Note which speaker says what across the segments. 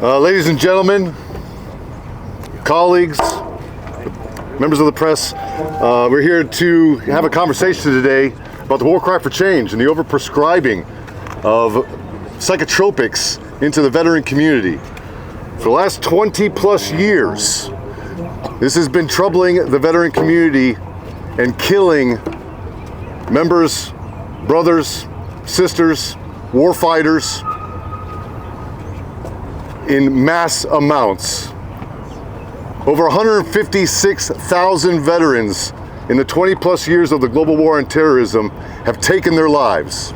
Speaker 1: Ladies and gentlemen, colleagues, members of the press, we're here to have a conversation today about the war cry for change and the overprescribing of psychotropics into the veteran community. For the last 20 plus years, this has been troubling the veteran community and killing members, brothers, sisters, war fighters in mass amounts. Over 156,000 veterans in the 20 plus years of the global war on terrorism have taken their lives.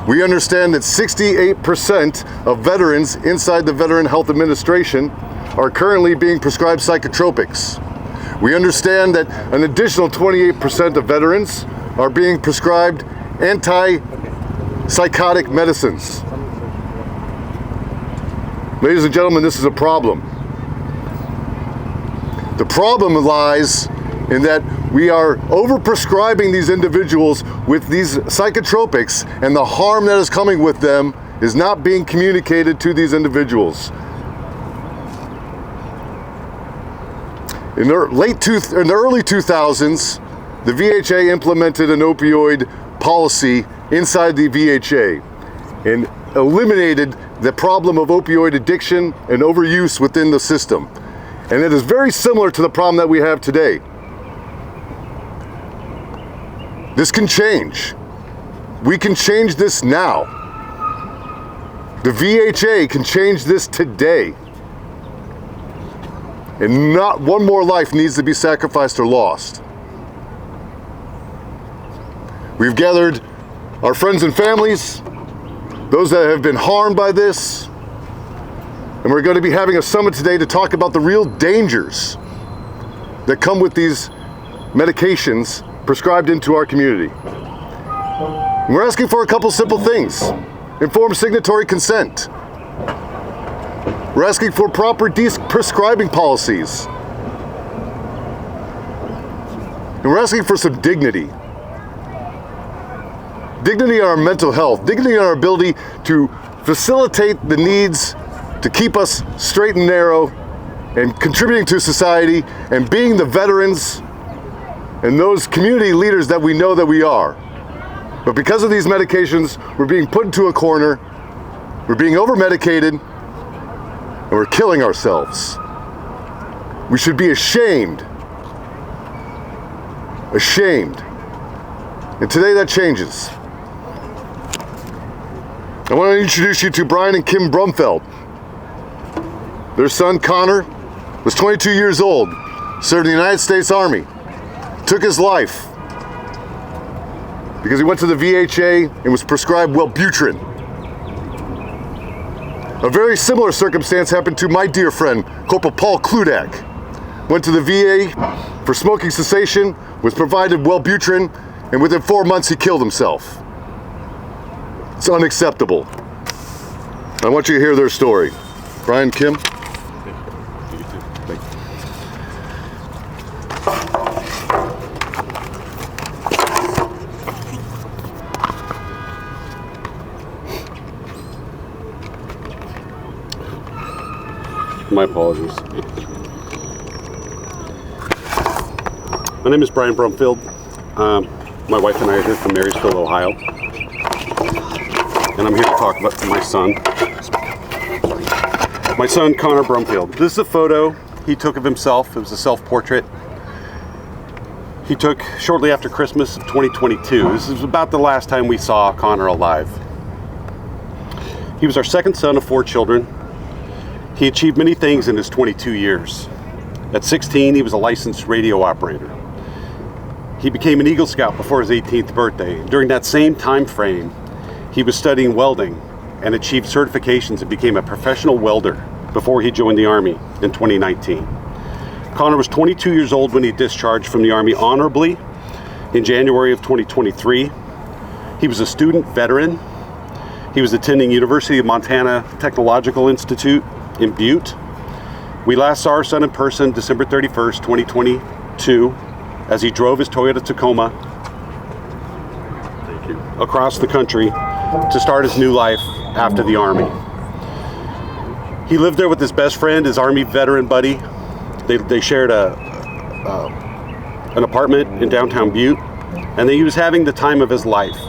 Speaker 1: We understand that 68% of veterans inside the Veteran Health Administration are currently being prescribed psychotropics. We understand that an additional 28% of veterans are being prescribed anti-psychotic medicines. Ladies and gentlemen, this is a problem. The problem lies in that we are overprescribing these individuals with these psychotropics, and the harm that is coming with them is not being communicated to these individuals. In the early 2000s, the VHA implemented an opioid policy inside the VHA and eliminated the problem of opioid addiction and overuse within the system. And it is very similar to the problem that we have today. This can change. We can change this now. The VHA can change this today. And not one more life needs to be sacrificed or lost. We've gathered our friends and families, those that have been harmed by this, and we're going to be having a summit today to talk about the real dangers that come with these medications prescribed into our community. And we're asking for a couple simple things. Informed signatory consent. We're asking for proper prescribing policies. And we're asking for some dignity. Dignity in our mental health, dignity in our ability to facilitate the needs to keep us straight and narrow and contributing to society and being the veterans and those community leaders that we know that we are. But because of these medications, we're being put into a corner, we're being over-medicated, and we're killing ourselves. We should be ashamed. Ashamed. And today that changes. I want to introduce you to Brian and Kim Brumfeld. Their son, Connor, was 22 years old, served in the United States Army, took his life because he went to the VHA and was prescribed Wellbutrin. A very similar circumstance happened to my dear friend, Corporal Paul Kludak. Went to the VA for smoking cessation, was provided Wellbutrin, and within 4 months he killed himself. It's unacceptable. I want you to hear their story. Brian, Kim.
Speaker 2: My apologies. My name is Brian Brumfield. My wife and I are here from Marysville, Ohio. And I'm here to talk about my son. My son, Connor Brumfield. This is a photo he took of himself. It was a self-portrait he took shortly after Christmas of 2022. This is about the last time we saw Connor alive. He was our second son of 4 children. He achieved many things in his 22 years. At 16, he was a licensed radio operator. He became an Eagle Scout before his 18th birthday. During that same time frame, he was studying welding and achieved certifications and became a professional welder before he joined the Army in 2019. Connor was 22 years old when he discharged from the Army honorably in January of 2023. He was a student veteran. He was attending University of Montana Technological Institute in Butte. We last saw our son in person December 31st, 2022, as he drove his Toyota Tacoma across the country to start his new life after the Army. He lived there with his best friend, his Army veteran buddy. They shared an apartment in downtown Butte, and he was having the time of his life.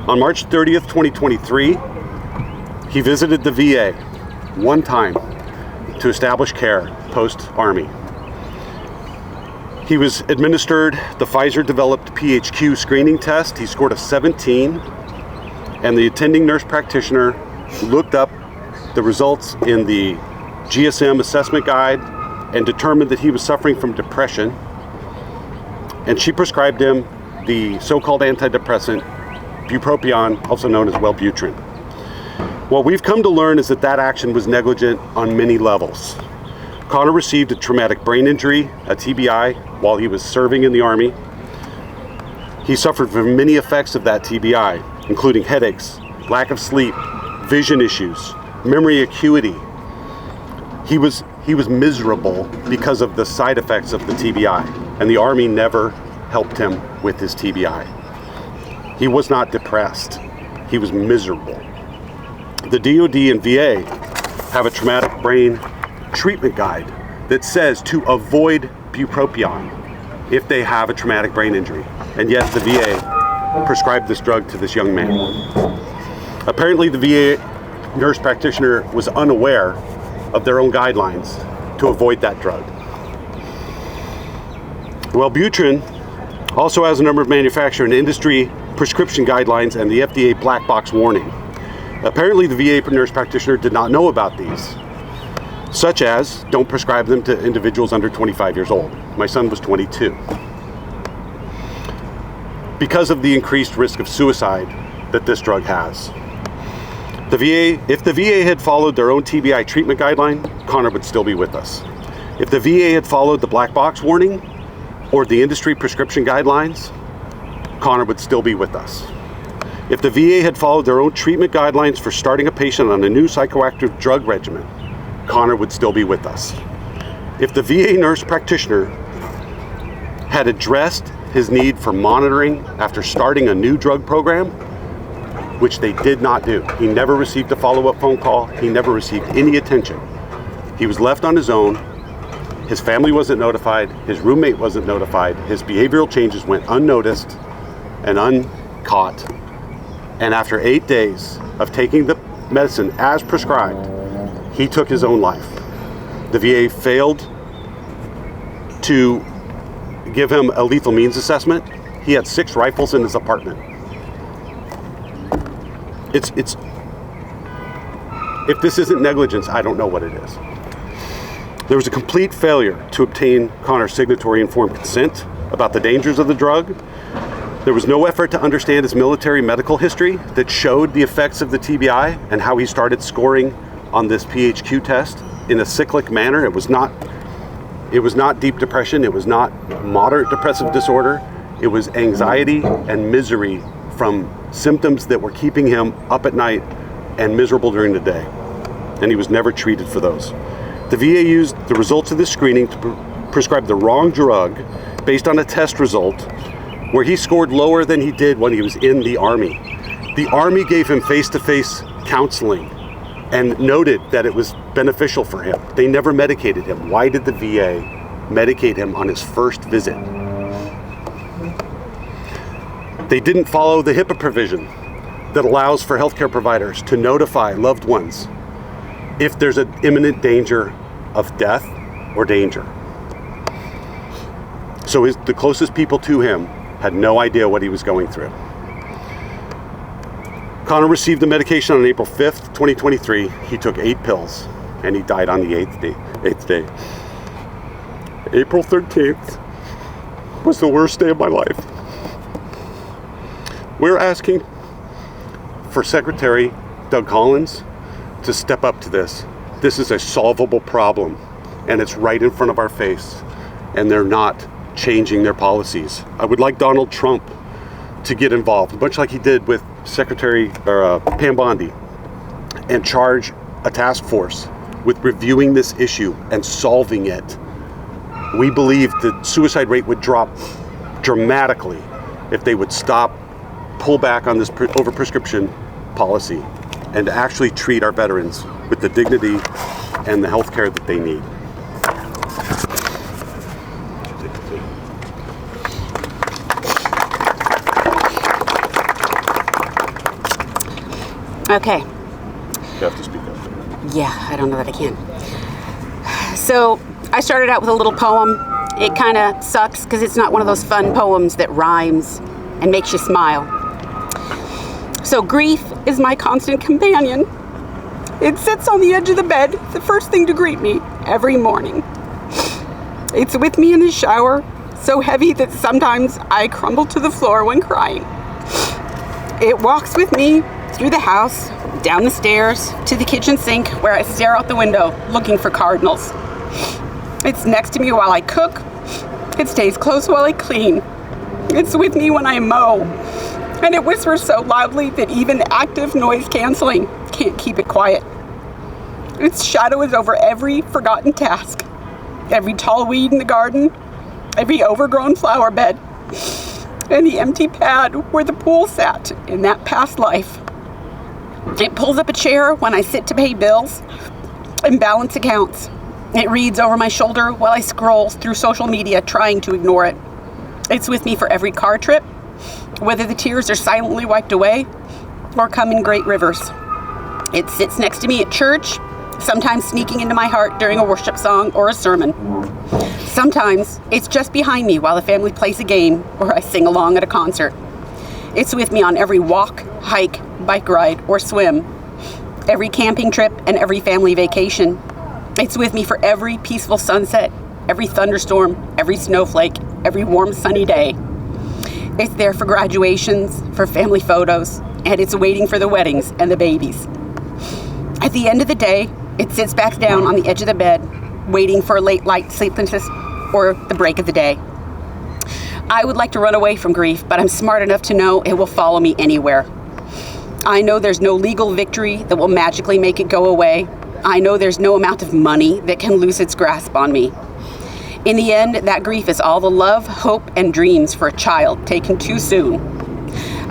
Speaker 2: On March 30th, 2023, he visited the VA one time to establish care post-Army. He was administered the Pfizer-developed PHQ screening test. He scored a 17, and the attending nurse practitioner looked up the results in the GSM assessment guide and determined that he was suffering from depression, and she prescribed him the so-called antidepressant bupropion, also known as Wellbutrin. What we've come to learn is that action was negligent on many levels. Connor received a traumatic brain injury, a TBI, while he was serving in the Army. He suffered from many effects of that TBI, including headaches, lack of sleep, vision issues, memory acuity. He was miserable because of the side effects of the TBI, and the Army never helped him with his TBI. He was not depressed. He was miserable. The DoD and VA have a traumatic brain treatment guide that says to avoid bupropion if they have a traumatic brain injury, and yet the VA prescribed this drug to this young man. Apparently the VA nurse practitioner was unaware of their own guidelines to avoid that drug. Wellbutrin also has a number of manufacturer and industry prescription guidelines and the FDA black box warning. Apparently the VA nurse practitioner did not know about these, such as don't prescribe them to individuals under 25 years old. My son was 22. Because of the increased risk of suicide that this drug has. If the VA had followed their own TBI treatment guideline, Connor would still be with us. If the VA had followed the black box warning or the industry prescription guidelines, Connor would still be with us. If the VA had followed their own treatment guidelines for starting a patient on a new psychoactive drug regimen, Connor would still be with us. If the VA nurse practitioner had addressed his need for monitoring after starting a new drug program, which they did not do. He never received a follow-up phone call. He never received any attention. He was left on his own. His family wasn't notified. His roommate wasn't notified. His behavioral changes went unnoticed and uncaught. And after 8 days of taking the medicine as prescribed, he took his own life. The VA failed to give him a lethal means assessment. He had 6 rifles in his apartment. If this isn't negligence, I don't know what it is. There was a complete failure to obtain Connor's signatory informed consent about the dangers of the drug. There was no effort to understand his military medical history that showed the effects of the TBI and how he started scoring on this PHQ test in a cyclic manner. It was not deep depression. It was not moderate depressive disorder. It was anxiety and misery from symptoms that were keeping him up at night and miserable during the day. And he was never treated for those. The VA used the results of this screening to prescribe the wrong drug based on a test result where he scored lower than he did when he was in the Army. The Army gave him face-to-face counseling and noted that it was beneficial for him. They never medicated him. Why did the VA medicate him on his first visit? They didn't follow the HIPAA provision that allows for healthcare providers to notify loved ones if there's an imminent danger of death or danger. So the closest people to him had no idea what he was going through. Connor received the medication on April 5th, 2023. He took 8 pills and he died on the 8th day. April 13th was the worst day of my life. We're asking for Secretary Doug Collins to step up to this. This is a solvable problem and it's right in front of our face and they're not changing their policies. I would like Donald Trump to get involved, much like he did with Secretary Pam Bondi, and charge a task force with reviewing this issue and solving it. We believe the suicide rate would drop dramatically if they would pull back on this overprescription policy. and to actually treat our veterans with the dignity and the health care that they need.
Speaker 3: Okay.
Speaker 2: You have to speak up.
Speaker 3: Yeah, I don't know that I can. So I started out with a little poem. It kind of sucks because it's not one of those fun poems that rhymes and makes you smile. So grief is my constant companion. It sits on the edge of the bed, the first thing to greet me every morning. It's with me in the shower, so heavy that sometimes I crumble to the floor when crying. It walks with me through the house, down the stairs, to the kitchen sink where I stare out the window looking for cardinals. It's next to me while I cook. It stays close while I clean. It's with me when I mow. And it whispers so loudly that even active noise canceling can't keep it quiet. Its shadow is over every forgotten task, every tall weed in the garden, every overgrown flower bed, and the empty pad where the pool sat in that past life. It pulls up a chair when I sit to pay bills and balance accounts. It reads over my shoulder while I scroll through social media trying to ignore it. It's with me for every car trip, whether the tears are silently wiped away or come in great rivers. It sits next to me at church, sometimes sneaking into my heart during a worship song or a sermon. Sometimes it's just behind me while the family plays a game or I sing along at a concert. It's with me on every walk, hike, bike ride, or swim, every camping trip and every family vacation. It's with me for every peaceful sunset, every thunderstorm, every snowflake, every warm sunny day. It's there for graduations, for family photos, and it's waiting for the weddings and the babies. At the end of the day, it sits back down on the edge of the bed, waiting for a late light sleeplessness or the break of the day. I would like to run away from grief, but I'm smart enough to know it will follow me anywhere. I know there's no legal victory that will magically make it go away. I know there's no amount of money that can lose its grasp on me. In the end, that grief is all the love, hope, and dreams for a child taken too soon.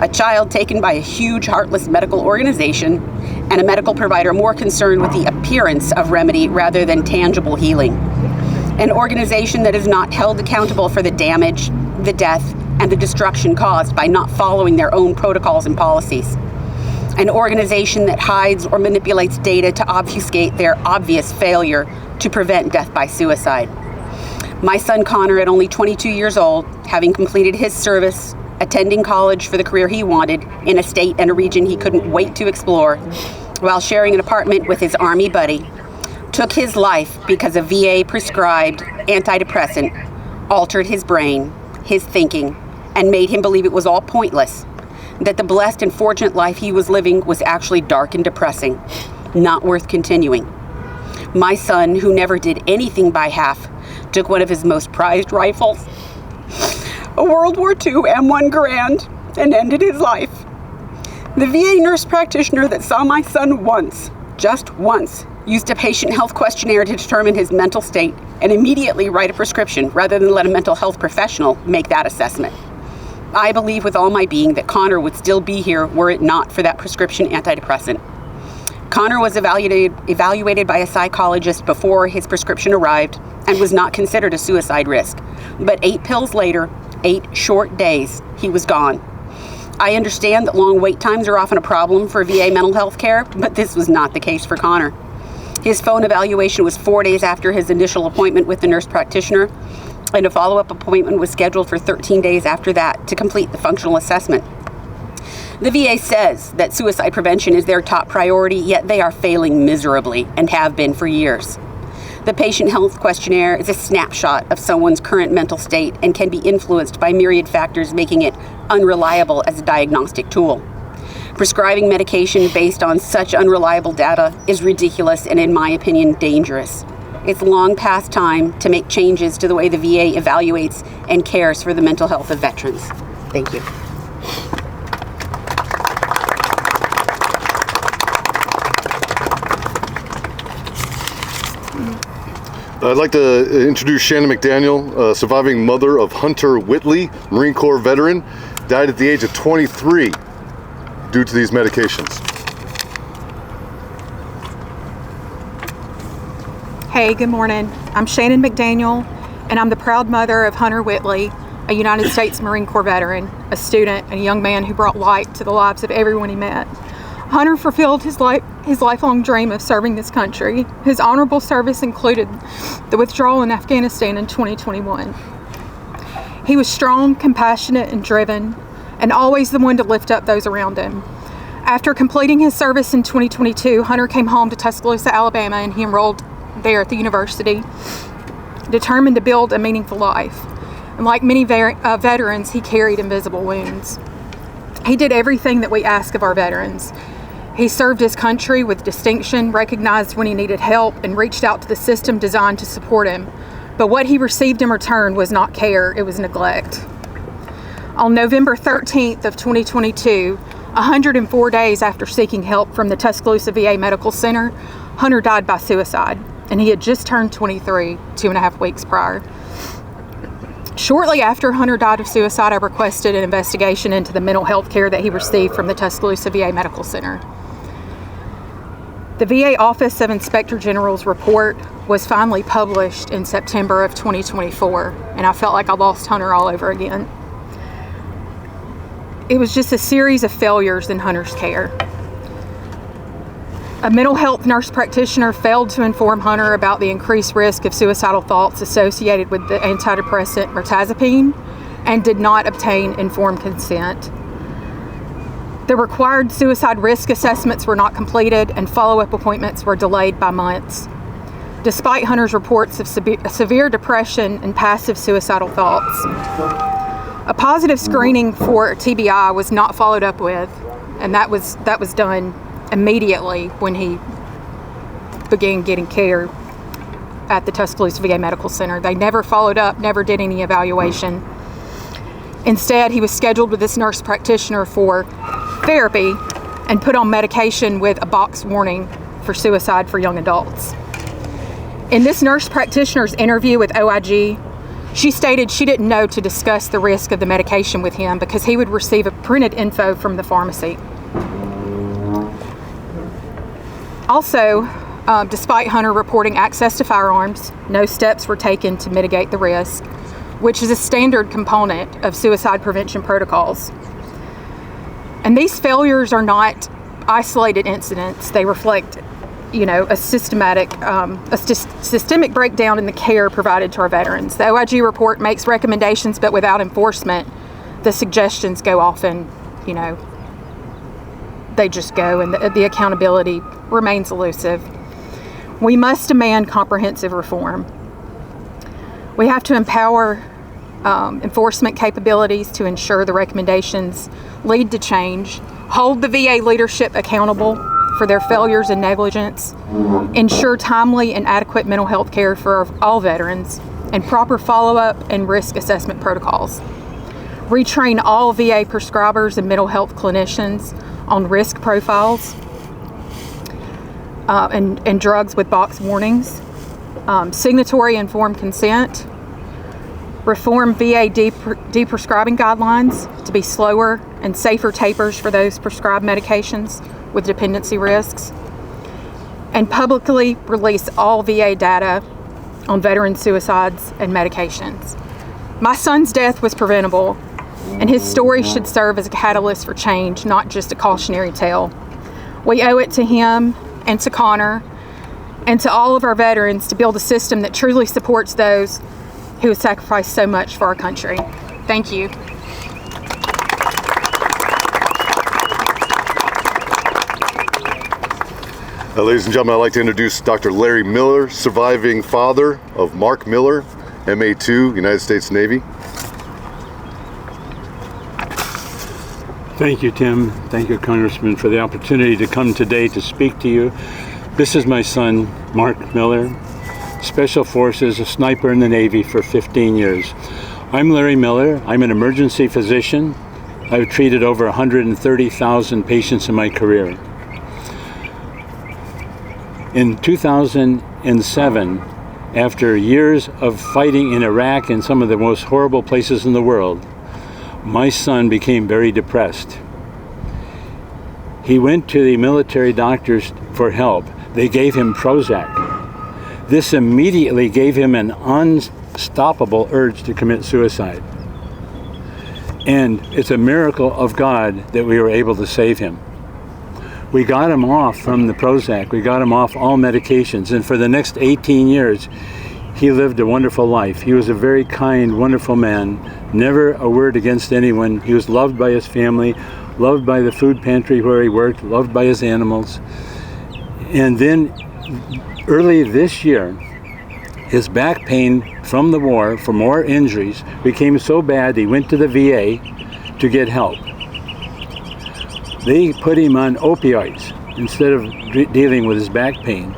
Speaker 3: A child taken by a huge, heartless medical organization and a medical provider more concerned with the appearance of remedy rather than tangible healing. An organization that is not held accountable for the damage, the death, and the destruction caused by not following their own protocols and policies. An organization that hides or manipulates data to obfuscate their obvious failure to prevent death by suicide. My son Connor, at only 22 years old, having completed his service, attending college for the career he wanted in a state and a region he couldn't wait to explore, while sharing an apartment with his Army buddy, took his life because a VA-prescribed antidepressant altered his brain, his thinking, and made him believe it was all pointless, that the blessed and fortunate life he was living was actually dark and depressing, not worth continuing. My son, who never did anything by half, took one of his most prized rifles, a World War II M1 Garand, and ended his life. The VA nurse practitioner that saw my son once, just once, used a patient health questionnaire to determine his mental state and immediately write a prescription rather than let a mental health professional make that assessment. I believe with all my being that Connor would still be here were it not for that prescription antidepressant. Connor was evaluated by a psychologist before his prescription arrived and was not considered a suicide risk. But 8 pills later, 8 short days, he was gone. I understand that long wait times are often a problem for VA mental health care, but this was not the case for Connor. His phone evaluation was 4 days after his initial appointment with the nurse practitioner, and a follow-up appointment was scheduled for 13 days after that to complete the functional assessment. The VA says that suicide prevention is their top priority, yet they are failing miserably and have been for years. The patient health questionnaire is a snapshot of someone's current mental state and can be influenced by myriad factors, making it unreliable as a diagnostic tool. Prescribing medication based on such unreliable data is ridiculous and, in my opinion, dangerous. It's long past time to make changes to the way the VA evaluates and cares for the mental health of veterans. Thank you.
Speaker 1: I'd like to introduce Shannon McDaniel, surviving mother of Hunter Whitley, Marine Corps veteran, died at the age of 23 due to these medications.
Speaker 4: Hey, good morning. I'm Shannon McDaniel, and I'm the proud mother of Hunter Whitley, a United States Marine Corps veteran, a student, and a young man who brought light to the lives of everyone he met. Hunter fulfilled his lifelong dream of serving this country. His honorable service included the withdrawal in Afghanistan in 2021. He was strong, compassionate, and driven, and always the one to lift up those around him. After completing his service in 2022, Hunter came home to Tuscaloosa, Alabama, and he enrolled there at the university, determined to build a meaningful life. And like many veterans, he carried invisible wounds. He did everything that we ask of our veterans. He served his country with distinction, recognized when he needed help, and reached out to the system designed to support him. But what he received in return was not care, it was neglect. On November 13th of 2022, 104 days after seeking help from the Tuscaloosa VA Medical Center, Hunter died by suicide, and he had just turned 23 2.5 weeks prior. Shortly after Hunter died of suicide, I requested an investigation into the mental health care that he received from the Tuscaloosa VA Medical Center. The VA Office of Inspector General's report was finally published in September of 2024, and I felt like I lost Hunter all over again. It was just a series of failures in Hunter's care. A mental health nurse practitioner failed to inform Hunter about the increased risk of suicidal thoughts associated with the antidepressant mirtazapine and did not obtain informed consent. The required suicide risk assessments were not completed, and follow-up appointments were delayed by months. Despite Hunter's reports of severe depression and passive suicidal thoughts, a positive screening for TBI was not followed up with, and that was done immediately when he began getting care at the Tuscaloosa VA Medical Center. They never followed up, never did any evaluation. Instead, he was scheduled with this nurse practitioner for therapy and put on medication with a box warning for suicide for young adults. In this nurse practitioner's interview with OIG, she stated she didn't know to discuss the risk of the medication with him because he would receive a printed info from the pharmacy. Also, despite Hunter reporting access to firearms, no steps were taken to mitigate the risk, which is a standard component of suicide prevention protocols. And these failures are not isolated incidents. They reflect, a systemic breakdown in the care provided to our veterans. The OIG report makes recommendations, but without enforcement, the suggestions go off and, they just go, and the accountability remains elusive. We must demand comprehensive reform. We have to empower enforcement capabilities to ensure the recommendations lead to change, hold the VA leadership accountable for their failures and negligence, ensure timely and adequate mental health care for all veterans, and proper follow-up and risk assessment protocols. Retrain all VA prescribers and mental health clinicians on risk profiles and drugs with box warnings, signatory informed consent, reform VA deprescribing guidelines to be slower and safer tapers for those prescribed medications with dependency risks, and publicly release all VA data on veteran suicides and medications. My son's death was preventable, and his story should serve as a catalyst for change, not just a cautionary tale. We owe it to him and to Connor and to all of our veterans to build a system that truly supports those who have sacrificed so much for our country. Thank you.
Speaker 1: Ladies and gentlemen, I'd like to introduce Dr. Larry Miller, surviving father of Mark Miller, MA2, United States Navy.
Speaker 5: Thank you, Tim. Thank you, Congressman, for the opportunity to come today to speak to you. This is my son, Mark Miller, Special Forces, a sniper in the Navy for 15 years. I'm Larry Miller. I'm an emergency physician. I've treated over 130,000 patients in my career. In 2007, after years of fighting in Iraq and some of the most horrible places in the world, my son became very depressed. He went to the military doctors for help. They gave him Prozac. This immediately gave him an unstoppable urge to commit suicide. And it's a miracle of God that we were able to save him. We got him off from the Prozac. We got him off all medications. And for the next 18 years, he lived a wonderful life. He was a very kind, wonderful man. Never a word against anyone. He was loved by his family, loved by the food pantry where he worked, loved by his animals. And then early this year, his back pain from the war, for more injuries, became so bad he went to the VA to get help. They put him on opioids instead of dealing with his back pain,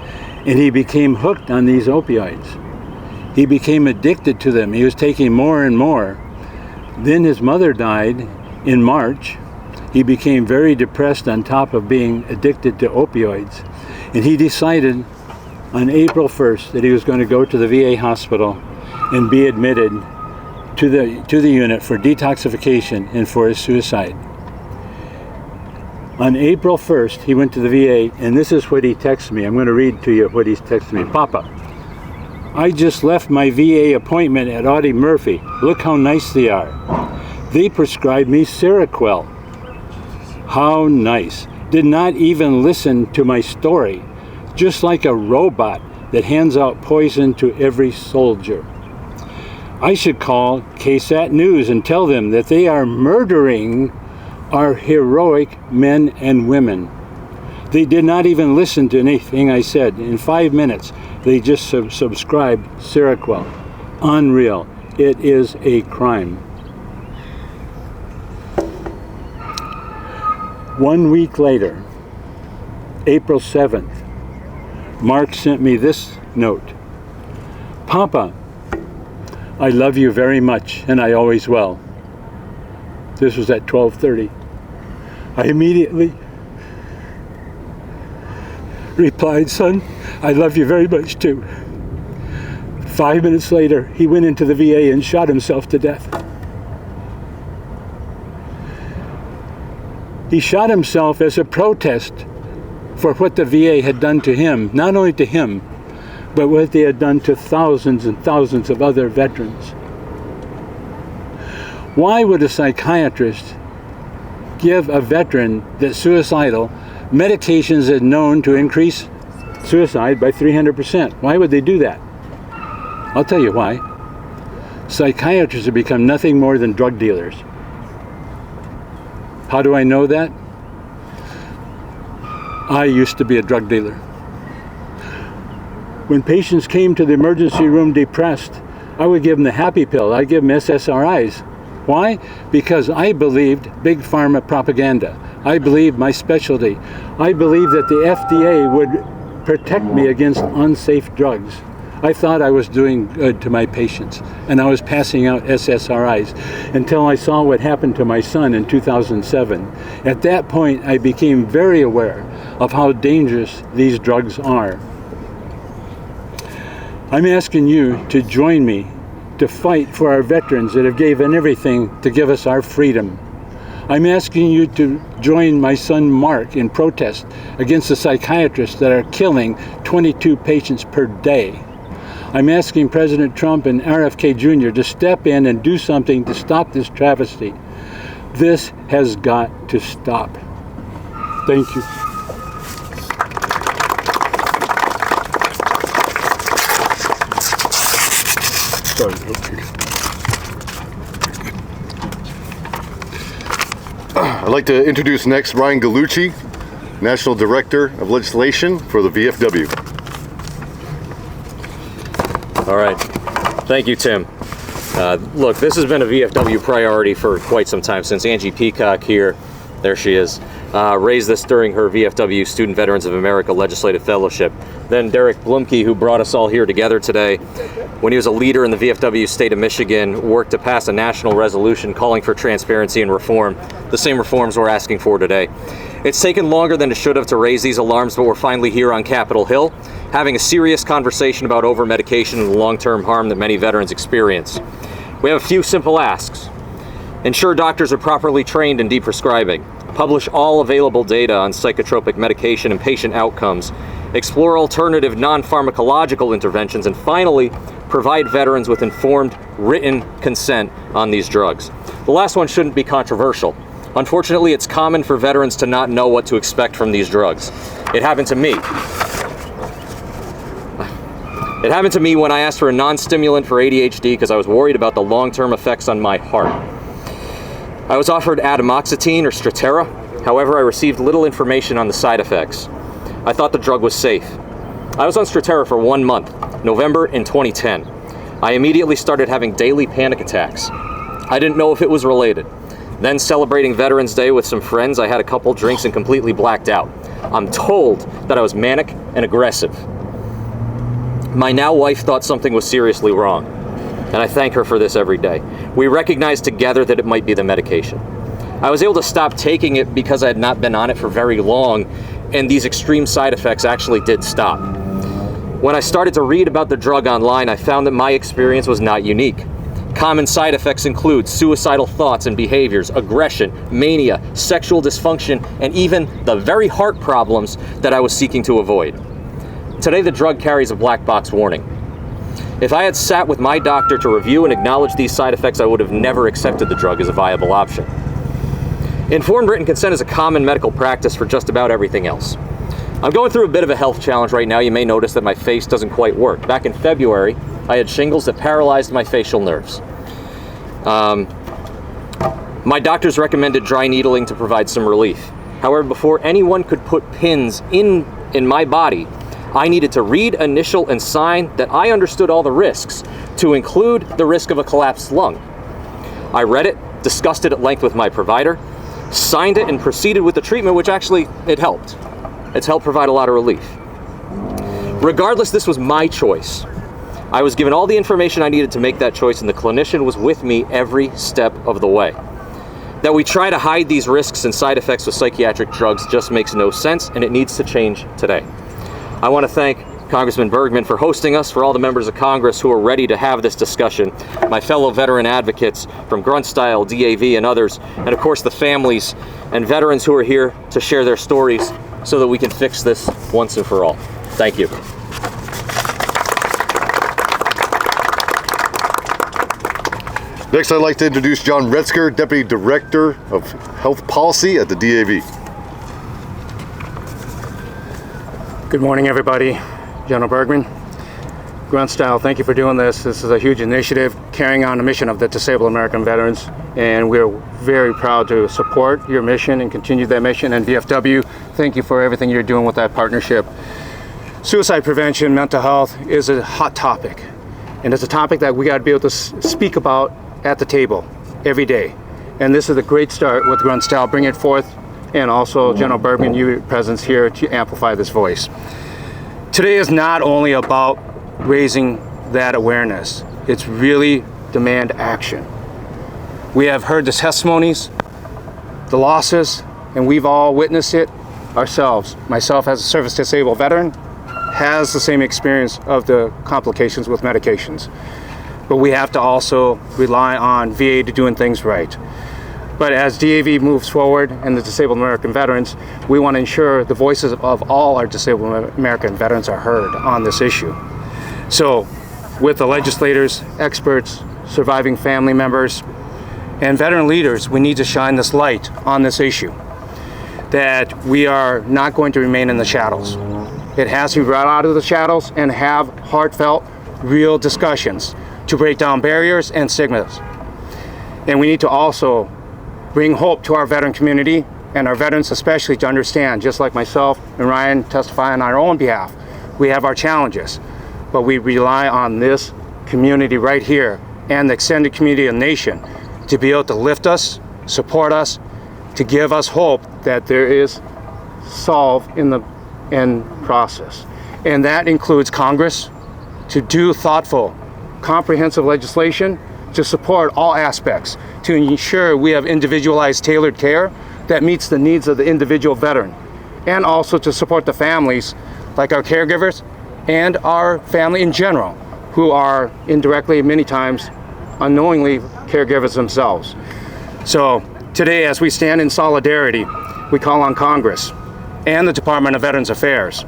Speaker 5: and he became hooked on these opioids. He became addicted to them. He was taking more and more. Then his mother died in March. He became very depressed on top of being addicted to opioids, and he decided on April 1st that he was going to go to the VA hospital and be admitted to the unit for detoxification and for his suicide. On April 1st, he went to the VA, and this is what he texted me. I'm going to read to you what he's texted me. Papa, I just left my VA appointment at Audie Murphy. Look how nice they are. They prescribed me Seroquel. How nice. Did not even listen to my story. Just like a robot that hands out poison to every soldier. I should call KSAT News and tell them that they are murdering our heroic men and women. They did not even listen to anything I said. In 5 minutes, they just subscribed Seroquel. Unreal. It is a crime. 1 week later, April 7th, Mark sent me this note. Papa, I love you very much, and I always will. This was at 12:30. I immediately replied, son, I love you very much too. 5 minutes later, he went into the VA and shot himself to death. He shot himself as a protest for what the VA had done to him, not only to him, but what they had done to thousands and thousands of other veterans. Why would a psychiatrist give a veteran that's suicidal medications that are known to increase suicide by 300%? Why would they do that? I'll tell you why. Psychiatrists have become nothing more than drug dealers. How do I know that? I used to be a drug dealer. When patients came to the emergency room depressed, I would give them the happy pill. I'd give them SSRIs. Why? Because I believed big pharma propaganda. I believed my specialty. I believed that the FDA would protect me against unsafe drugs. I thought I was doing good to my patients, and I was passing out SSRIs until I saw what happened to my son in 2007. At that point, I became very aware of how dangerous these drugs are. I'm asking you to join me to fight for our veterans that have given everything to give us our freedom. I'm asking you to join my son Mark in protest against the psychiatrists that are killing 22 patients per day. I'm asking President Trump and RFK Jr. to step in and do something to stop this travesty. This has got to stop. Thank you. Sorry.
Speaker 1: I'd like to introduce next Ryan Gallucci, National Director of Legislation for the VFW.
Speaker 6: All right. Thank you, Tim. Look, this has been a VFW priority for quite some time, since Angie Peacock here, there she is, raised this during her VFW Student Veterans of America Legislative Fellowship. Then Derek Blumke, who brought us all here together today, when he was a leader in the VFW state of Michigan, worked to pass a national resolution calling for transparency and reform, the same reforms we're asking for today. It's taken longer than it should have to raise these alarms, but we're finally here on Capitol Hill, having a serious conversation about over-medication and the long-term harm that many veterans experience. We have a few simple asks. Ensure doctors are properly trained in deprescribing. Publish all available data on psychotropic medication and patient outcomes, explore alternative non-pharmacological interventions, and finally, provide veterans with informed, written consent on these drugs. The last one shouldn't be controversial. Unfortunately, it's common for veterans to not know what to expect from these drugs. It happened to me. It happened to me when I asked for a non-stimulant for ADHD because I was worried about the long-term effects on my heart. I was offered atomoxetine or Strattera. However, I received little information on the side effects. I thought the drug was safe. I was on Strattera for 1 month, November in 2010. I immediately started having daily panic attacks. I didn't know if it was related. Then, celebrating Veterans Day with some friends, I had a couple drinks and completely blacked out. I'm told that I was manic and aggressive. My now wife thought something was seriously wrong, and I thank her for this every day. We recognized together that it might be the medication. I was able to stop taking it because I had not been on it for very long, and these extreme side effects actually did stop. When I started to read about the drug online, I found that my experience was not unique. Common side effects include suicidal thoughts and behaviors, aggression, mania, sexual dysfunction, and even the very heart problems that I was seeking to avoid. Today, the drug carries a black box warning. If I had sat with my doctor to review and acknowledge these side effects, I would have never accepted the drug as a viable option. Informed written consent is a common medical practice for just about everything else. I'm going through a bit of a health challenge right now. You may notice that my face doesn't quite work. Back in February, I had shingles that paralyzed my facial nerves. My doctors recommended dry needling to provide some relief. However, before anyone could put pins in my body, I needed to read, initial, and sign that I understood all the risks, to include the risk of a collapsed lung. I read it, discussed it at length with my provider, signed it, and proceeded with the treatment, which actually, it helped. It's helped provide a lot of relief. Regardless, this was my choice. I was given all the information I needed to make that choice, and the clinician was with me every step of the way. That we try to hide these risks and side effects with psychiatric drugs just makes no sense, and it needs to change today. I want to thank Congressman Bergman for hosting us, for all the members of Congress who are ready to have this discussion, my fellow veteran advocates from Grunt Style, DAV, and others, and of course the families and veterans who are here to share their stories so that we can fix this once and for all. Thank you.
Speaker 1: Next, I'd like to introduce John Retzker, Deputy Director of Health Policy at the DAV.
Speaker 7: Good morning, everybody. General Bergman, Grunt Style, thank you for doing this. This is a huge initiative carrying on the mission of the Disabled American Veterans, and we're very proud to support your mission and continue that mission. And VFW, thank you for everything you're doing with that partnership. Suicide prevention, mental health is a hot topic, and it's a topic that we got to be able to speak about at the table every day. And this is a great start with Grunt Style, bring it forth, and also General Bergman, your presence here to amplify this voice. Today is not only about raising that awareness, it's really demand action. We have heard the testimonies, the losses, and we've all witnessed it ourselves. Myself, as a service disabled veteran, has the same experience of the complications with medications. But we have to also rely on VA to doing things right. But as DAV moves forward and the Disabled American Veterans, we want to ensure the voices of all our Disabled American Veterans are heard on this issue. So with the legislators, experts, surviving family members, and veteran leaders, we need to shine this light on this issue, that we are not going to remain in the shadows. It has to be brought out of the shadows and have heartfelt, real discussions to break down barriers and stigmas. And we need to also bring hope to our veteran community and our veterans especially to understand, just like myself and Ryan testify on our own behalf, we have our challenges, but we rely on this community right here and the extended community of the nation to be able to lift us, support us, to give us hope that there is solve in the end process. And that includes Congress to do thoughtful, comprehensive legislation to support all aspects, to ensure we have individualized, tailored care that meets the needs of the individual veteran, and also to support the families, like our caregivers and our family in general, who are indirectly, many times, unknowingly caregivers themselves. So today, as we stand in solidarity, we call on Congress and the Department of Veterans Affairs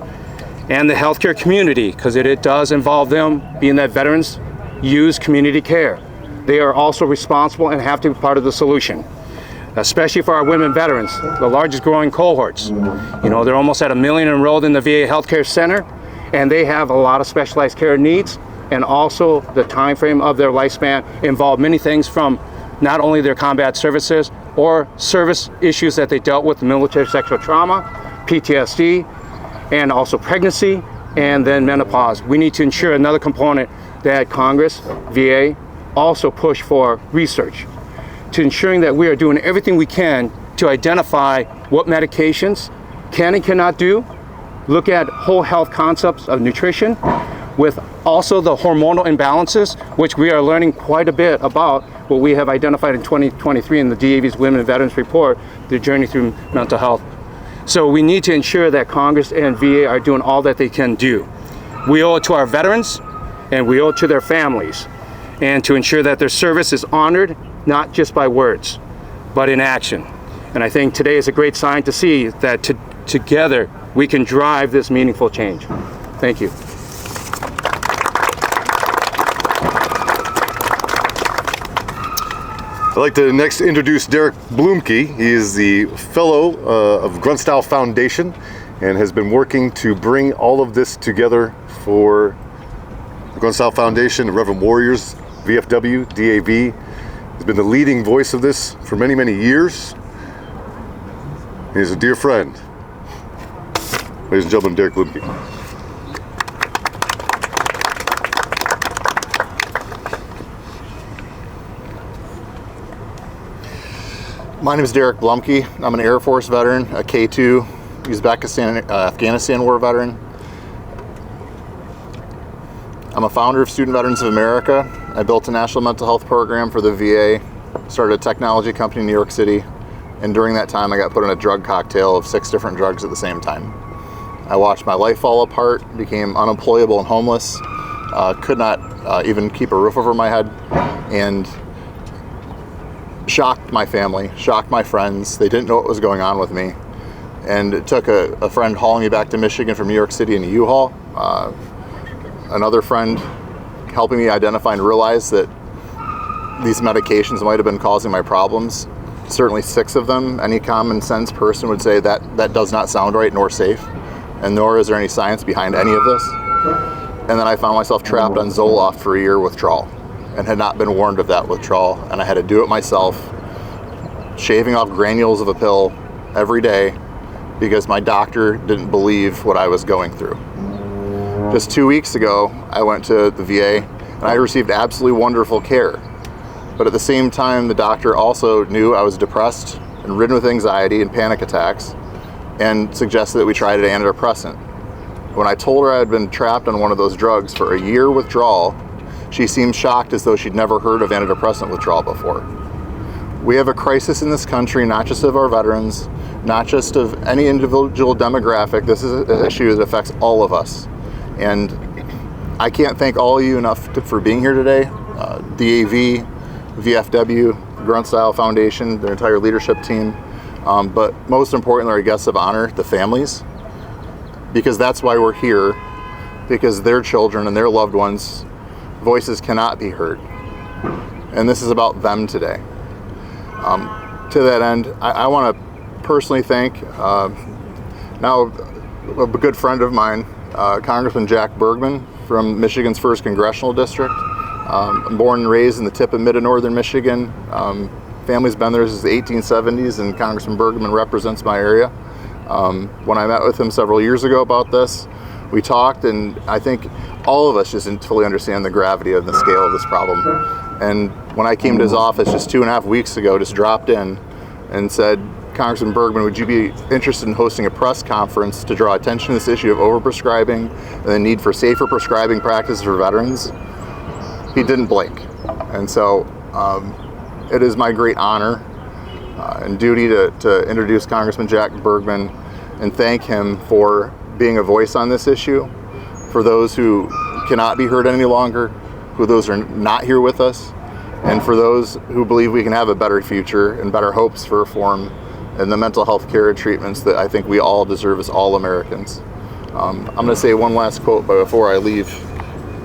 Speaker 7: and the healthcare community, because it does involve them, being that veterans use community care. They are also responsible and have to be part of the solution, especially for our women veterans, the largest growing cohorts. You know, they're almost at 1 million enrolled in the VA Healthcare Center, and they have a lot of specialized care needs, and also the time frame of their lifespan involve many things from not only their combat services or service issues that they dealt with, military sexual trauma, PTSD, and also pregnancy, and then menopause. We need to ensure another component that Congress, VA, also push for research to ensuring that we are doing everything we can to identify what medications can and cannot do, look at whole health concepts of nutrition, with also the hormonal imbalances, which we are learning quite a bit about what we have identified in 2023 in the DAV's Women and Veterans Report, their journey through mental health. So we need to ensure that Congress and VA are doing all that they can do. We owe it to our veterans, and we owe it to their families, and to ensure that their service is honored, not just by words, but in action. And I think today is a great sign to see that together we can drive this meaningful change. Thank you.
Speaker 1: I'd like to next introduce Derek Blumke. He is the fellow of Grunt Foundation and has been working to bring all of this together for the Grunt Foundation, Reverend Warriors, VFW, DAV. He's been the leading voice of this for many, many years. He's a dear friend. Ladies and gentlemen, Derek Blumke.
Speaker 8: My name is Derek Blumke. I'm an Air Force veteran, a K2, Uzbekistan, Afghanistan War veteran. I'm a founder of Student Veterans of America. I built a national mental health program for the VA, started a technology company in New York City, and during that time I got put in a drug cocktail of 6 different drugs at the same time. I watched my life fall apart, became unemployable and homeless, could not even keep a roof over my head, and shocked my family, shocked my friends. They didn't know what was going on with me. And it took a friend hauling me back to Michigan from New York City in a U-Haul, another friend helping me identify and realize that these medications might have been causing my problems. Certainly 6 of them. Any common sense person would say that does not sound right nor safe, and nor is there any science behind any of this. And then I found myself trapped on Zoloft for a year withdrawal, and had not been warned of that withdrawal, and I had to do it myself, shaving off granules of a pill every day because my doctor didn't believe what I was going through. Just 2 weeks ago, I went to the VA and I received absolutely wonderful care. But at the same time, the doctor also knew I was depressed and ridden with anxiety and panic attacks, and suggested that we tried an antidepressant. When I told her I had been trapped on one of those drugs for a year withdrawal, she seemed shocked, as though she'd never heard of antidepressant withdrawal before. We have a crisis in this country, not just of our veterans, not just of any individual demographic. This is an issue that affects all of us. And I can't thank all of you enough for being here today. DAV, VFW, Grunt Foundation, their entire leadership team. But most importantly, our guests of honor, the families. Because that's why we're here. Because their children and their loved ones' voices cannot be heard. And this is about them today. To that end, I want to personally thank now a good friend of mine, Congressman Jack Bergman from Michigan's 1st Congressional District. I'm born and raised in the tip of mid and northern Michigan. Family's been there since the 1870s, and Congressman Bergman represents my area. When I met with him several years ago about this, we talked, and I think all of us just didn't fully understand the gravity of the scale of this problem. And when I came to his office just 2.5 weeks ago, just dropped in and said, Congressman Bergman, would you be interested in hosting a press conference to draw attention to this issue of overprescribing and the need for safer prescribing practices for veterans? He didn't blink. And so it is my great honor and duty to introduce Congressman Jack Bergman and thank him for being a voice on this issue, for those who cannot be heard any longer, for those who are not here with us, and for those who believe we can have a better future and better hopes for reform and the mental health care and treatments that I think we all deserve as all Americans. I'm going to say one last quote before I leave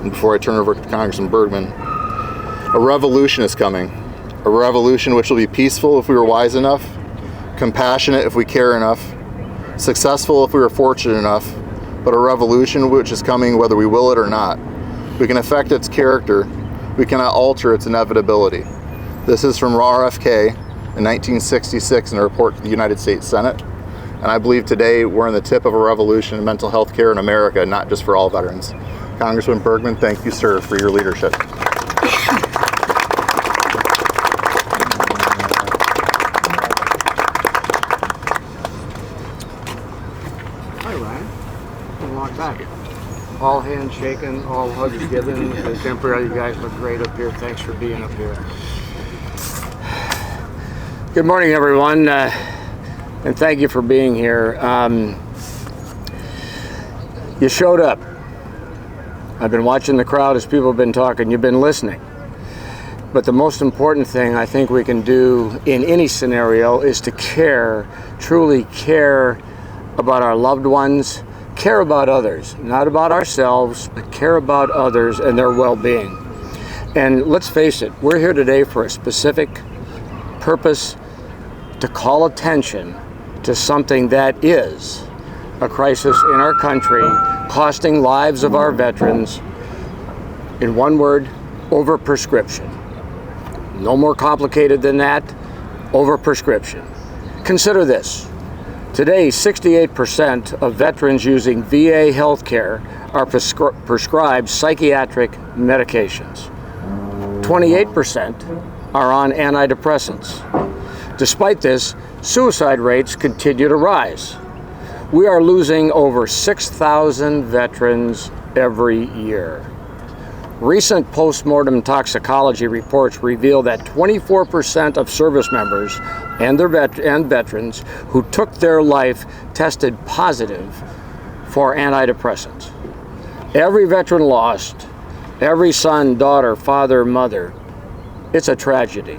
Speaker 8: and before I turn over to Congressman Bergman. A revolution is coming. A revolution which will be peaceful if we were wise enough, compassionate if we care enough, successful if we were fortunate enough, but a revolution which is coming whether we will it or not. We can affect its character. We cannot alter its inevitability. This is from RFK in 1966 in a report to the United States Senate. And I believe today we're in the tip of a revolution in mental health care in America, not just for all veterans. Congressman Bergman, thank you, sir, for your leadership.
Speaker 7: Hi, Ryan. Been a long time. All hands shaken, all hugs given. The temporary, you guys look great up here. Thanks for being up here. Good morning, everyone, and thank you for being here. You showed up. I've been watching the crowd as people have been talking. You've been listening. But the most important thing I think we can do in any scenario is to care, truly care about our loved ones, care about others, not about ourselves, but care about others and their well-being. And let's face it, we're here today for a specific purpose, to call attention to something that is a crisis in our country, costing lives of our veterans. In one word, overprescription. No more complicated than that, overprescription. Consider this. Today, 68% of veterans using VA healthcare are prescribed psychiatric medications. 28% are on antidepressants. Despite this, suicide rates continue to rise. We are losing over 6,000 veterans every year. Recent post-mortem toxicology reports reveal that 24% of service members and veterans who took their life tested positive for antidepressants. Every veteran lost, every son, daughter, father, mother. It's a tragedy.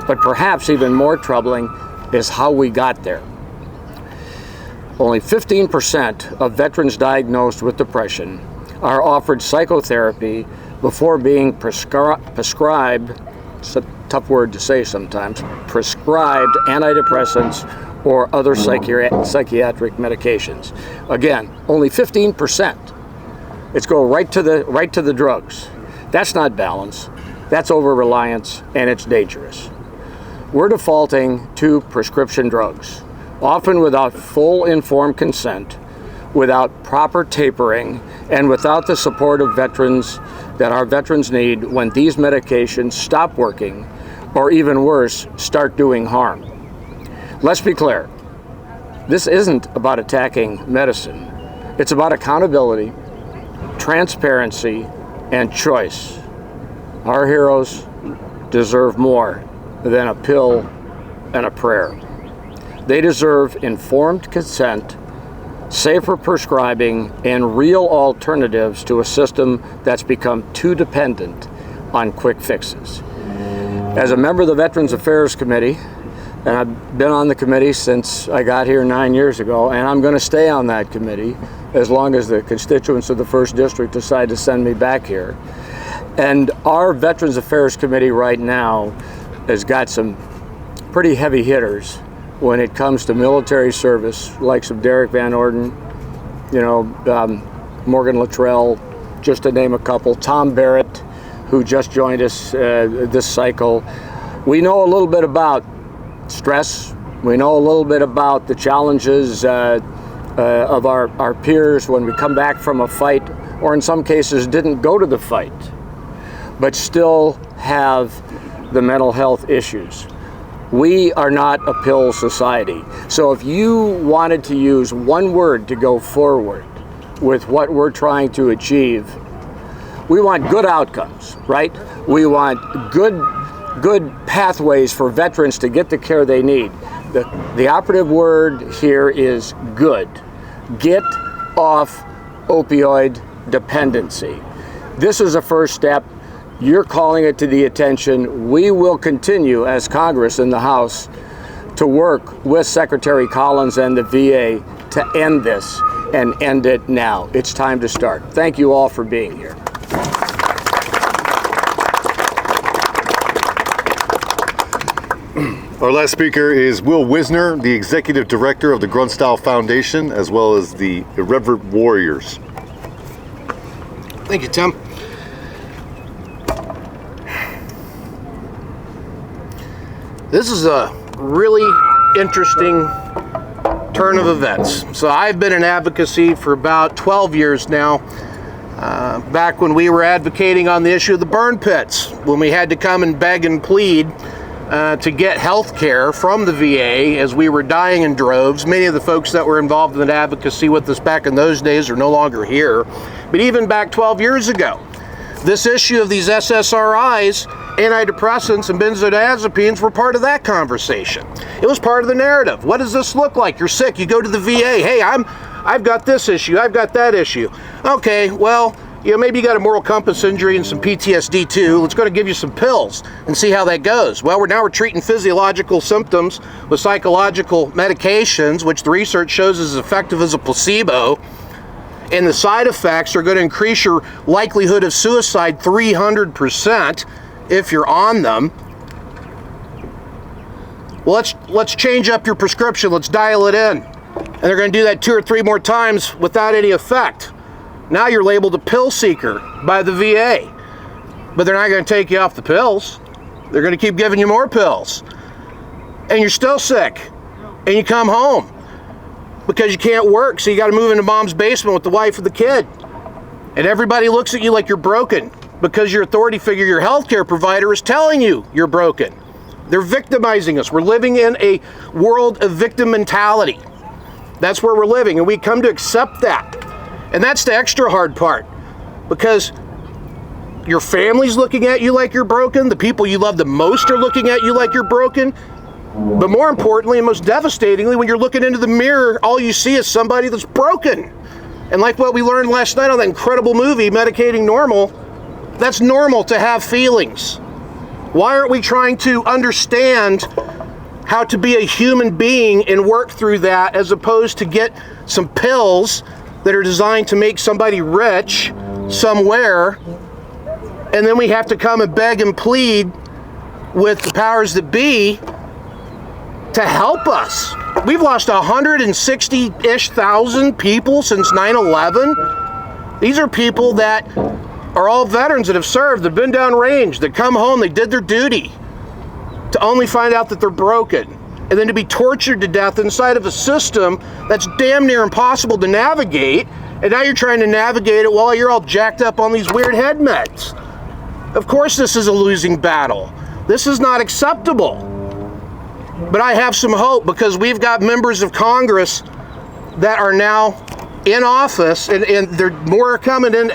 Speaker 7: But perhaps even more troubling is how we got there. Only 15% of veterans diagnosed with depression are offered psychotherapy before being prescribed, it's a tough word to say sometimes, prescribed antidepressants or other psychiatric medications. Again, only 15%. It's go right to the drugs. That's not balance. That's over-reliance, and it's dangerous. We're defaulting to prescription drugs, often without full informed consent, without proper tapering, and without the support of veterans that our veterans need when these medications stop working, or even worse, start doing harm. Let's be clear. This isn't about attacking medicine. It's about accountability, transparency, and choice. Our heroes deserve more than a pill and a prayer. They deserve informed consent, safer prescribing, and real alternatives to a system that's become too dependent on quick fixes. As a member of the Veterans Affairs Committee, and I've been on the committee since I got here 9 years ago, and I'm going to stay on that committee as long as the constituents of the 1st District decide to send me back here. And our Veterans Affairs Committee right now has got some pretty heavy hitters when it comes to military service, like some Derek Van Orden, Morgan Luttrell, just to name a couple, Tom Barrett, who just joined us this cycle. We know a little bit about stress. We know a little bit about the challenges of our peers when we come back from a fight, or in some cases didn't go to the fight, but still have the mental health issues. We are not a pill society. So if you wanted to use one word to go forward with what we're trying to achieve, we want good outcomes, right? We want good pathways for veterans to get the care they need. The operative word here is good. Get off opioid dependency. This is a first step. You're calling it to the attention. We will continue as Congress in the House to work with Secretary Collins and the VA to end this.
Speaker 9: and end it now. It's time to start. Thank you all for being here.
Speaker 1: Our last speaker is Will Wisner, the Executive Director of the Grunt Foundation, as well as the Irreverent Warriors.
Speaker 10: Thank you, Tim. This is a really interesting turn of events. So I've been in advocacy for about 12 years now. Back when we were advocating on the issue of the burn pits, when we had to come and beg and plead to get health care from the VA as we were dying in droves. Many of the folks that were involved in advocacy with us back in those days are no longer here. But even back 12 years ago, this issue of these SSRIs, antidepressants, and benzodiazepines were part of that conversation. It was part of the narrative. What does this look like? You're sick, you go to the VA. Hey, I've got this issue, I've got that issue. Okay, well, maybe you got a moral compass injury and some PTSD too. Let's go to give you some pills and see how that goes. Well, we're treating physiological symptoms with psychological medications, which the research shows is as effective as a placebo. And the side effects are going to increase your likelihood of suicide 300% if you're on them. Well, let's change up your prescription. Let's dial it in. And they're going to do that 2 or 3 more times without any effect. Now you're labeled a pill seeker by the VA, but they're not going to take you off the pills. They're going to keep giving you more pills. And you're still sick, and you come home because you can't work, so you got to move into mom's basement with the wife and the kid. And everybody looks at you like you're broken because your authority figure, your healthcare provider, is telling you you're broken. They're victimizing us. We're living in a world of victim mentality. That's where we're living, and we come to accept that. And that's the extra hard part, because your family's looking at you like you're broken, the people you love the most are looking at you like you're broken, but more importantly and most devastatingly, when you're looking into the mirror, all you see is somebody that's broken. And like what we learned last night on that incredible movie, Medicating Normal, that's normal to have feelings. Why aren't we trying to understand how to be a human being and work through that, as opposed to get some pills that are designed to make somebody rich somewhere, and then we have to come and beg and plead with the powers that be to help us. We've lost 160-ish thousand people since 9/11. These are people that are all veterans that have served, that have been downrange, that come home, they did their duty, to only find out that they're broken, and then to be tortured to death inside of a system that's damn near impossible to navigate, and now you're trying to navigate it while you're all jacked up on these weird head meds. Of course this is a losing battle. This is not acceptable. But I have some hope, because we've got members of Congress that are now in office, and there more are coming in,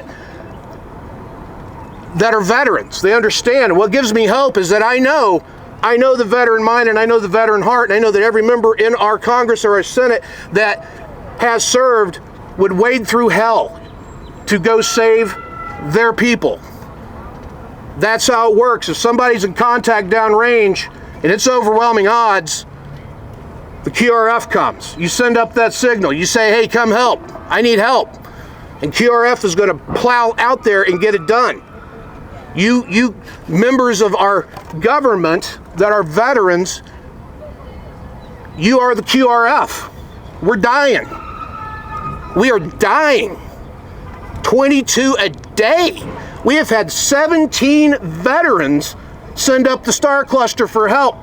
Speaker 10: that are veterans. They understand. And what gives me hope is that I know the veteran mind, and I know the veteran heart, and I know that every member in our Congress or our Senate that has served would wade through hell to go save their people. That's how it works. If somebody's in contact downrange and it's overwhelming odds, the QRF comes. You send up that signal. You say, hey, come help. I need help. And QRF is going to plow out there and get it done. You members of our government that are veterans, you are the QRF. We're dying. We are dying. 22 a day. We have had 17 veterans send up the Star Cluster for help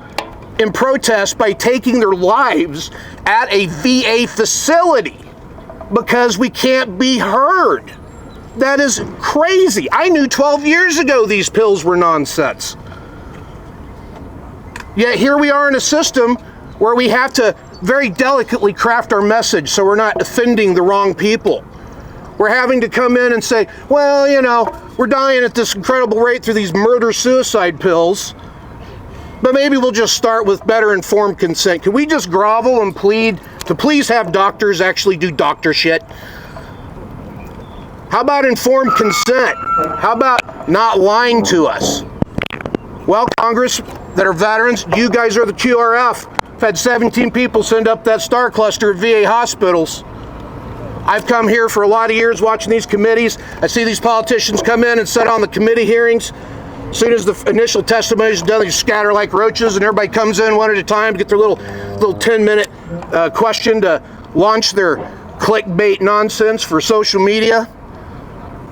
Speaker 10: in protest by taking their lives at a VA facility because we can't be heard. That is crazy. I knew 12 years ago these pills were nonsense. Yet here we are in a system where we have to very delicately craft our message so we're not offending the wrong people. We're having to come in and say, well, we're dying at this incredible rate through these murder-suicide pills, but maybe we'll just start with better informed consent. Can we just grovel and plead to please have doctors actually do doctor shit? How about informed consent? How about not lying to us? Well, Congress that are veterans, you guys are the QRF. I've had 17 people send up that Star Cluster at VA hospitals. I've come here for a lot of years watching these committees. I see these politicians come in and sit on the committee hearings. As soon as the initial testimony is done, they scatter like roaches, and everybody comes in one at a time to get their little 10-minute question to launch their clickbait nonsense for social media.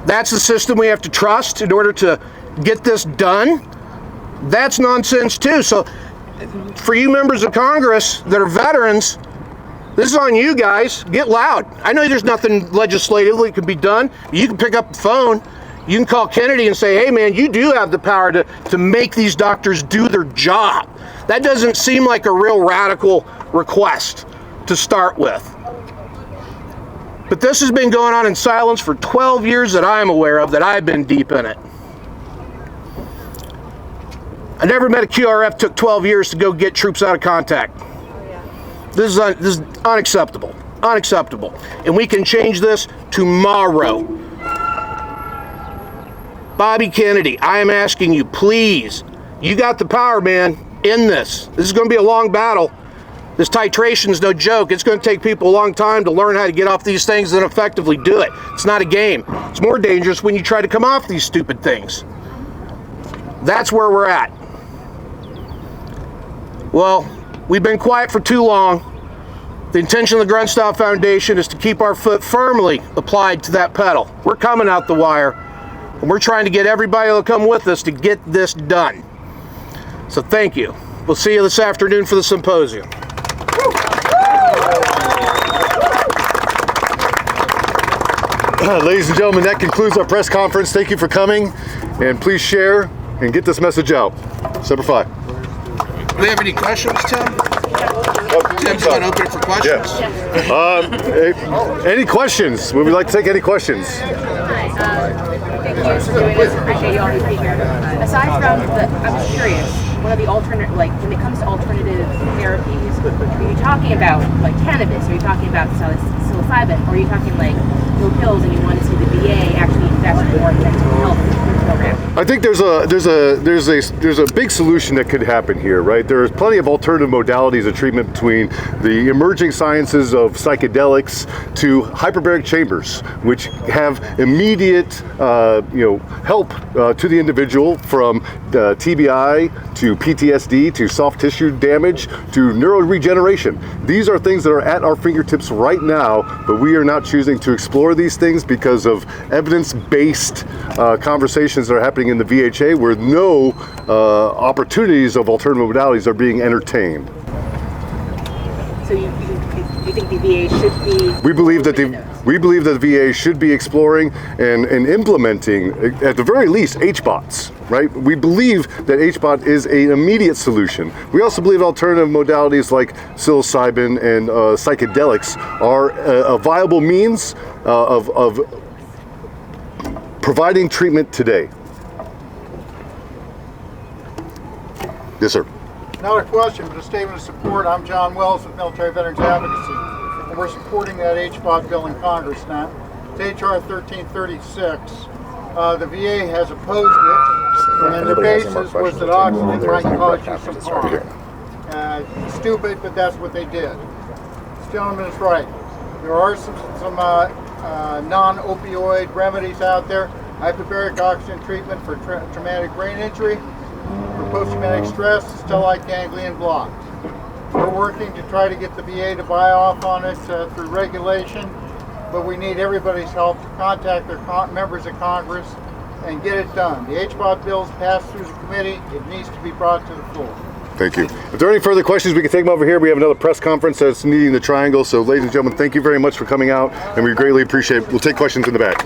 Speaker 10: That's the system we have to trust in order to get this done. That's nonsense too. So for you members of Congress that are veterans, this is on you guys. Get loud. I know there's nothing legislatively that can be done. You can pick up the phone. You can call Kennedy and say, hey man, you do have the power to make these doctors do their job. That doesn't seem like a real radical request to start with. But this has been going on in silence for 12 years that I'm aware of, that I've been deep in it. I never met a QRF took 12 years to go get troops out of contact. This is unacceptable. Unacceptable. And we can change this tomorrow. Bobby Kennedy, I am asking you, please, you got the power, man, in this. This is going to be a long battle. This titration is no joke. It's going to take people a long time to learn how to get off these things and effectively do it. It's not a game. It's more dangerous when you try to come off these stupid things. That's where we're at. Well, we've been quiet for too long. The intention of the Grunt Style Foundation is to keep our foot firmly applied to that pedal. We're coming out the wire, and we're trying to get everybody to come with us to get this done. So thank you. We'll see you this afternoon for the symposium.
Speaker 1: Ladies and gentlemen, that concludes our press conference. Thank you for coming, and please share and get this message out. Semper Fi.
Speaker 10: Do we have any questions, Tim? Tim's going to open it for questions.
Speaker 1: Yeah. Any questions? Would we like to take any questions?
Speaker 11: Thank you for doing this. Appreciate you all being here. Aside from I'm curious, one of the alternate, like when it comes to alternative therapies, are you talking about like cannabis? Are you talking about psilocybin? Or are you talking like no pills and you want to see the VA actually invest more in mental health program?
Speaker 1: I think there's a big solution that could happen here, right? There's plenty of alternative modalities of treatment between the emerging sciences of psychedelics to hyperbaric chambers, which have immediate, help to the individual from TBI to PTSD to soft tissue damage to neuroregeneration. These are things that are at our fingertips right now, but we are not choosing to explore these things because of evidence-based conversations that are happening in the VHA where no opportunities of alternative modalities are being entertained.
Speaker 11: So you think the VA should be?
Speaker 1: We believe that the VA should be exploring and implementing, at the very least, HBOTs, right? We believe that HBOT is an immediate solution. We also believe alternative modalities like psilocybin and psychedelics are a viable means of providing treatment today. Yes, sir.
Speaker 12: Not a question, but a statement of support. I'm John Wells with Military Veterans Advocacy, and we're supporting that HBOT bill in Congress now. It's HR 1336. The VA has opposed it, and their basis was that oxygen might cause you some harm. Stupid, but that's what they did. This gentleman is right. There are some non-opioid remedies out there. Hyperbaric oxygen treatment for traumatic brain injury. For post-traumatic stress, stellate ganglion block. We're working to try to get the VA to buy off on it through regulation, but we need everybody's help to contact their members of Congress and get it done. The HBOT bill's passed through the committee. It needs to be brought to the floor.
Speaker 1: Thank you. If there are any further questions, we can take them over here. We have another press conference that's needing the triangle. So ladies and gentlemen, thank you very much for coming out, and we greatly appreciate it. We'll take questions in the back.